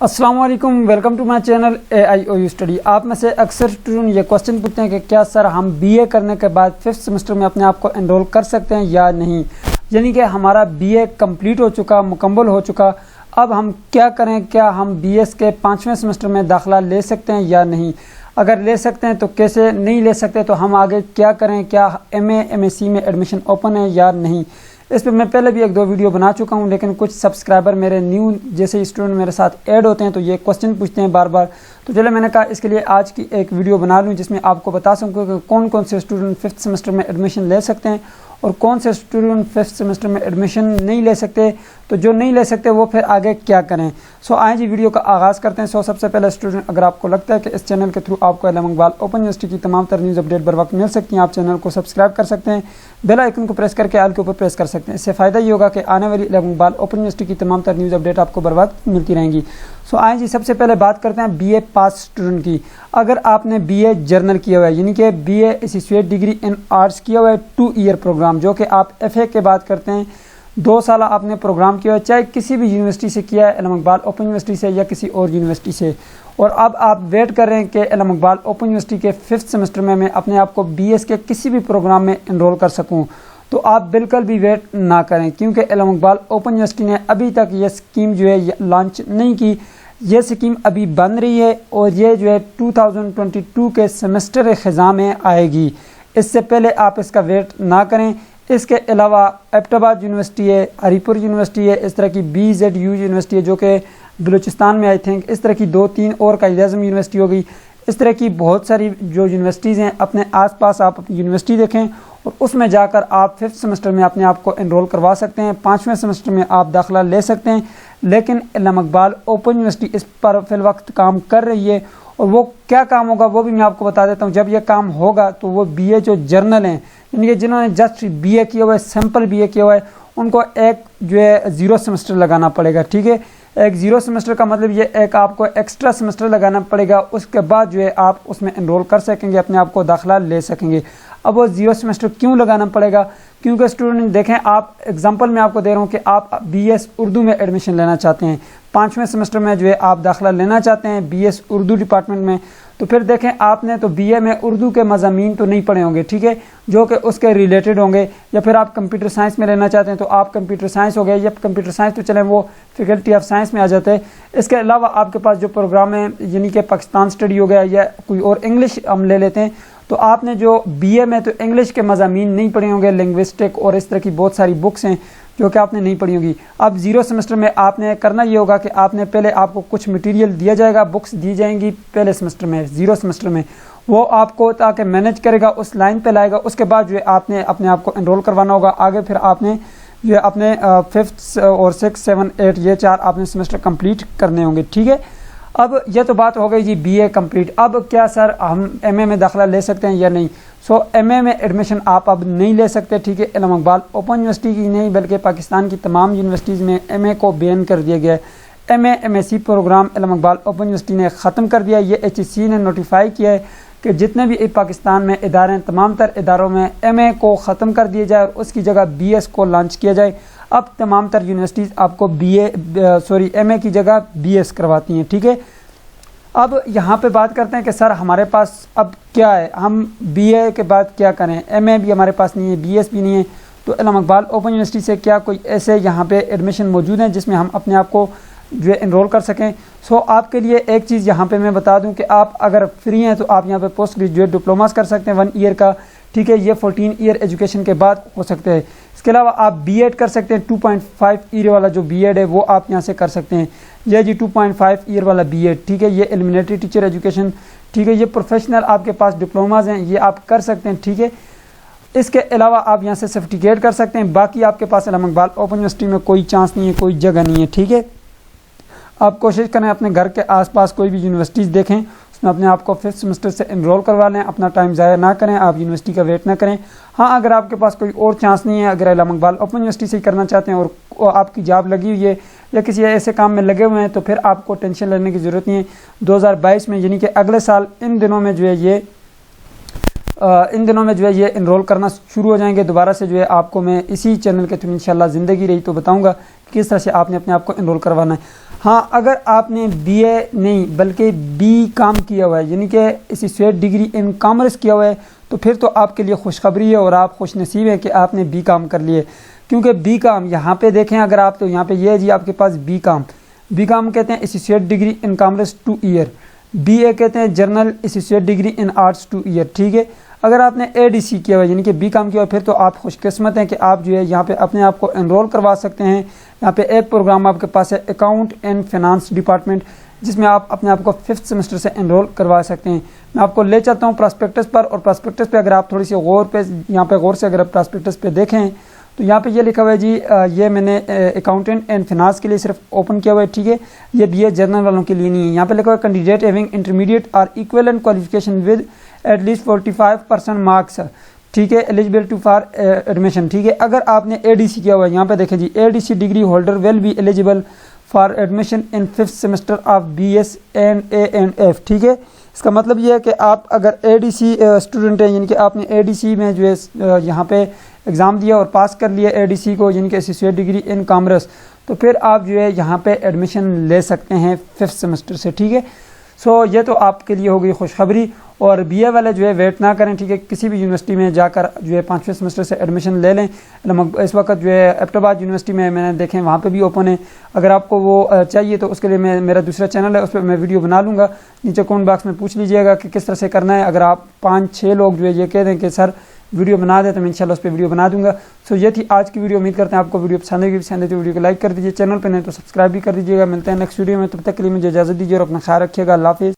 अस्सलाम वालेकुम, welcome to my channel AIOU study. आप में से अक्सर स्टूडेंट ये क्वेश्चन पूछते हैं कि क्या सर हम BA करने के बाद 5th सेमेस्टर में अपने आप को एनरोल कर सकते हैं या नहीं। यानी कि हमारा BA कंप्लीट हो चुका, मुकम्मल हो चुका, अब हम क्या करें, क्या हम BS के 5वें सेमेस्टर में दाखिला ले सकते हैं या नहीं। अगर ले सकते हैं तो कैसे, नहीं ले सकते तो हम आगे क्या करें, क्या MA MSc में एडमिशन ओपन है या नहीं। इस पर मैं पहले भी 1-2 वीडियो बना चुका हूं, लेकिन कुछ सब्सक्राइबर मेरे न्यू जैसे स्टूडेंट मेरे साथ ऐड होते हैं तो ये क्वेश्चन पूछते हैं बार बार। तो चलो मैंने कहा इसके लिए आज की एक वीडियो बना लूं जिसमें आपको बता सकूं कि कौन कौन से स्टूडेंट 5th सेमेस्टर में एडमिशन ले सकते हैं और कौन से स्टूडेंट 5th सेमेस्टर में एडमिशन नहीं ले सकते। तो जो नहीं ले सकते वो फिर आगे क्या करें। सो आए जी वीडियो का आगाज़ करते हैं। सबसे पहले स्टूडेंट, अगर आपको लगता है कि इस चैनल के थ्रू आपको इल्म इकबाल ओपन यूनिवर्सिटी की तमाम तर न्यूज़ अपडेट बर वक्त मिल सकती हैं, आप चैनल को सब्सक्राइब कर सकते हैं, बेल आइकन को प्रेस करके आल के ऊपर प्रेस कर सकते हैं। इससे फ़ायदा ये होगा कि आने वाली इल्म इकबाल ओपन यूनिवर्सिटी की तमाम तर न्यूज़ अपडेट आपको बर वक्त मिलती रहेंगी। आए जी सबसे पहले बात करते हैं BA पास स्टूडेंट की। अगर आपने BA जर्नल किया हुआ है, यानी कि BA associate degree in arts किया हुआ है 2 ईयर प्रोग्राम, जो कि आप FA के बाद करते हैं, 2 साल आपने प्रोग्राम किया है, चाहे किसी भी यूनिवर्सिटी से किया है, इल्म इकबाल ओपन यूनिवर्सिटी से या किसी और यूनिवर्सिटी से, और अब आप वेट कर रहे हैं कि इल्म इकबाल ओपन यूनिवर्सिटी के 5th सेमेस्टर में मैं अपने आप को BS के किसी भी प्रोग्राम में एनरोल कर सकूं, तो आप बिल्कुल भी वेट ना करें, क्योंकि इल्म इकबाल ओपन यूनिवर्सिटी ने अभी तक ये स्कीम जो है लॉन्च नहीं की। ये स्कीम अभी बन रही है और ये जो है 2022 के सेमेस्टर ख़ज़ा में आएगी। इससे पहले आप इसका वेट ना करें। इसके अलावा एबटाबाद यूनिवर्सिटी है, हरीपुर यूनिवर्सिटी है, इस तरह की BZU यूनिवर्सिटी है जो कि बलूचिस्तान में आई थिंक, इस तरह की 2-3 और कायद आज़म यूनिवर्सिटी होगी। इस तरह की बहुत सारी जो यूनिवर्सिटीज़ हैं, अपने आसपास आप अपनी यूनिवर्सिटी देखें और उसमें जाकर आप 5th सेमेस्टर में अपने आप को एनरोल करवा सकते हैं। 5वें सेमेस्टर में आप दाखिला ले सकते हैं। लेकिन इल्म इकबाल ओपन यूनिवर्सिटी इस पर फिल वक्त काम कर रही है, और वो क्या काम होगा वो भी मैं आपको बता देता हूँ। जब ये काम होगा तो वो BA जो जर्नल हैं, यानी कि जिन्होंने जस्ट BA किया हुआ है, सिंपल BA किया हुआ है, उनको एक जो है 0 सेमेस्टर लगाना पड़ेगा। ठीक है, एक 0 सेमेस्टर का मतलब ये एक आपको एक्स्ट्रा सेमेस्टर लगाना पड़ेगा। उसके बाद जो है आप उसमें एनरोल कर सकेंगे, अपने आप को दाखिला ले सकेंगे। अब वो 0 सेमेस्टर क्यों लगाना पड़ेगा? क्योंकि स्टूडेंट देखें, आप एग्जांपल मैं आपको दे रहा हूँ कि आप BS उर्दू में एडमिशन लेना चाहते हैं, 5वें सेमेस्टर में जो है आप दाखिला लेना चाहते हैं BS उर्दू डिपार्टमेंट में। तो फिर देखें, आपने तो BA में उर्दू के मज़ामीन तो नहीं पढ़े होंगे, ठीक है, जो कि उसके रिलेटेड होंगे। या फिर आप कंप्यूटर साइंस में लेना चाहते हैं तो आप कंप्यूटर साइंस हो गए, या कंप्यूटर साइंस तो चलें वो फैकल्टी ऑफ साइंस में आ जाते हैं। इसके अलावा आपके पास जो प्रोग्राम है, यानी कि पाकिस्तान स्टडी हो गया या कोई और इंग्लिश हम ले लेते हैं, तो आपने जो BA में तो इंग्लिश के मज़ामीन नहीं पढ़े होंगे, लिंग्विस्टिक और इस तरह की बहुत सारी बुक्स हैं जो कि आपने नहीं पढ़ी होगी। अब 0 सेमेस्टर में आपने करना ये होगा कि आपने पहले आपको कुछ मटेरियल दिया जाएगा, बुक्स दी जाएंगी पहले सेमेस्टर में, 0 सेमेस्टर में, वो आपको ताकि मैनेज करेगा, उस लाइन पे लाएगा। उसके बाद जो है आपने अपने आप को एनरोल करवाना होगा। आगे फिर आपने जो है अपने 5th और 6, 7, 8 ये 4 आपने सेमेस्टर कंप्लीट करने होंगे। ठीक है, अब ये तो बात हो गई जी BA कंप्लीट। अब क्या सर हम MA में दाखिला ले सकते हैं या नहीं। MA में एडमिशन आप अब नहीं ले सकते। ठीक है, इल्म इकबाल ओपन यूनिवर्सिटी की नहीं बल्कि पाकिस्तान की तमाम यूनिवर्सिटीज़ में MA को बैन कर दिया गया है। MA MSc प्रोग्राम इल्म इकबाल ओपन यूनिवर्सिटी ने ख़त्म कर दिया। ये HEC ने नोटिफाई किया है कि जितने भी पाकिस्तान में इदारे हैं, तमाम तर इदारों में MA को ख़त्म कर दिया जाए और उसकी जगह BS को लॉन्च किया जाए। अब तमाम तर यूनिवर्सिटीज़ आपको MA की जगह BS करवाती हैं। ठीक है, अब यहाँ पे बात करते हैं कि सर हमारे पास अब क्या है, हम BA के बाद क्या करें। MA भी हमारे पास नहीं है, BS भी नहीं है, तो इल्म इकबाल ओपन यूनिवर्सिटी से क्या कोई ऐसे यहाँ पे एडमिशन मौजूद हैं जिसमें हम अपने आप को जो है एनरोल कर सकें। आपके लिए एक चीज़ यहाँ पे मैं बता दूँ कि आप अगर फ्री हैं तो आप यहाँ पे पोस्ट ग्रेजुएट डिप्लोमास कर सकते हैं 1 ईयर का। ठीक है, ये 14 ईयर एजुकेशन के बाद हो सकते हैं। इसके अलावा आप B.Ed कर सकते हैं, 2.5 ईयर वाला जो B.Ed है वो आप यहाँ से कर सकते हैं। यह जी 2.5 ईयर वाला B.Ed, ठीक है, ये एलिमिनेटरी टीचर एजुकेशन, ठीक है, ये प्रोफेशनल आपके पास डिप्लोमाज हैं, ये आप कर सकते हैं। ठीक है, इसके अलावा आप यहाँ से सर्टिफिकेट कर सकते हैं। बाकी आपके पास इल्म इकबाल ओपन यूनिवर्सिटी में कोई चांस नहीं है, कोई जगह नहीं है। ठीक है, आप कोशिश करें अपने घर के आसपास कोई भी यूनिवर्सिटीज़ देखें, उसमें अपने आप को 5th सेमेस्टर से एनरोल करवा लें। अपना टाइम ज़ाया ना करें, आप यूनिवर्सिटी का वेट ना करें। हाँ, अगर आपके पास कोई और चांस नहीं है, अगर इल्म इकबाल ओपन यूनिवर्सिटी से करना चाहते हैं और आपकी जॉब लगी हुई है या किसी ऐसे काम में लगे हुए हैं, तो फिर आपको टेंशन लेने की ज़रूरत नहीं है। 2022 में यानी कि अगले साल इन दिनों में जो है ये इन दिनों में जो है ये इनरोल करना शुरू हो जाएंगे। दोबारा से जो है आपको मैं इसी चैनल के थ्रू इंशाल्लाह ज़िंदगी रही तो बताऊंगा किस तरह से आपने अपने आप को इनरोल करवाना है। हाँ, अगर आपने BA नहीं बल्कि BCom किया हुआ है, यानी कि एसोसिएट डिग्री इन कॉमर्स किया हुआ है, तो फिर तो आपके लिए खुशखबरी है और आप खुशनसीब हैं कि आपने BCom कर लिए। क्योंकि BCom यहाँ पे देखें अगर आप, तो यहाँ पे ये है जी आपके पास BCom कहते हैं associate degree in commerce 2 year, BA कहते हैं journal associate degree in arts 2 year. ठीक है, अगर आपने ADC किया हुआ है यानी कि BCom किया हुआ, फिर तो आप खुशकिस्मत हैं कि आप जो है यहाँ पे अपने आप को एनरोल करवा सकते हैं। यहाँ पे एक प्रोग्राम आपके पास है अकाउंट एंड फाइनेंस डिपार्टमेंट, जिसमें आप अपने आप को 5th सेमेस्टर से एनरोल करवा सकते हैं। मैं आपको ले चलता हूँ प्रॉस्पेक्टस पर, और प्रॉस्पेक्टस पे अगर आप थोड़ी सी गौर से अगर आप प्रॉस्पेक्टस पे देखें तो यहाँ पे ये लिखा हुआ है जी, ये मैंने अकाउंटेंट एंड फाइनेंस के लिए सिर्फ ओपन किया हुआ है। ठीक है, ये BA जर्नल वालों के लिए नहीं है। यहाँ पे लिखा हुआ है कैंडिडेट हैविंग इंटरमीडिएट और equivalent qualification with at least 45% marks. ठीक है, एलिजिबिलिटी फॉर एडमिशन। ठीक है, अगर आपने ADC किया हुआ है, यहाँ पे देखें जी, ADC degree holder will be eligible for admission in 5th semester of BS and A&F। ठीक है, इसका मतलब ये है कि आप अगर ADC स्टूडेंट हैं, यानी कि आपने ADC में जो है यहाँ पे एग्ज़ाम दिया और पास कर लिया ADC को, यानी कि एसोसिएट डिग्री इन कॉमर्स, तो फिर आप जो है यहाँ पे एडमिशन ले सकते हैं 5th सेमेस्टर से। ठीक है, सो ये तो आपके लिए हो गई खुशखबरी। और BA वाले जो है वेट ना करें। ठीक है, किसी भी यूनिवर्सिटी में जाकर जो है 5वें सेमेस्टर से एडमिशन ले लें। इस वक्त जो है एबटाबाद यूनिवर्सिटी में मैंने देखें वहाँ पे भी ओपन है। अगर आपको वो चाहिए तो उसके लिए मेरा दूसरा चैनल है, उस पर मैं वीडियो बना लूँगा। नीचे कमेंट बॉक्स में पूछ लीजिएगा कि किस तरह से करना है। अगर आप 5-6 लोग जो है ये कह दें कि सर वीडियो बना दे, तो मैं इंशाल्लाह उस पर वीडियो बना दूंगा। सो ये थी आज की वीडियो। उम्मीद करते हैं आपको वीडियो पसंद आएगी। पसंद है तो वीडियो को लाइक कर दीजिए, चैनल पर नहीं तो सब्सक्राइब भी कर दीजिएगा। मिलते हैं नेक्स्ट वीडियो में, तब तक के लिए मुझे इजाज़त दीजिए और अपना ख्याल रखिएगा। अल्लाह हाफिज़।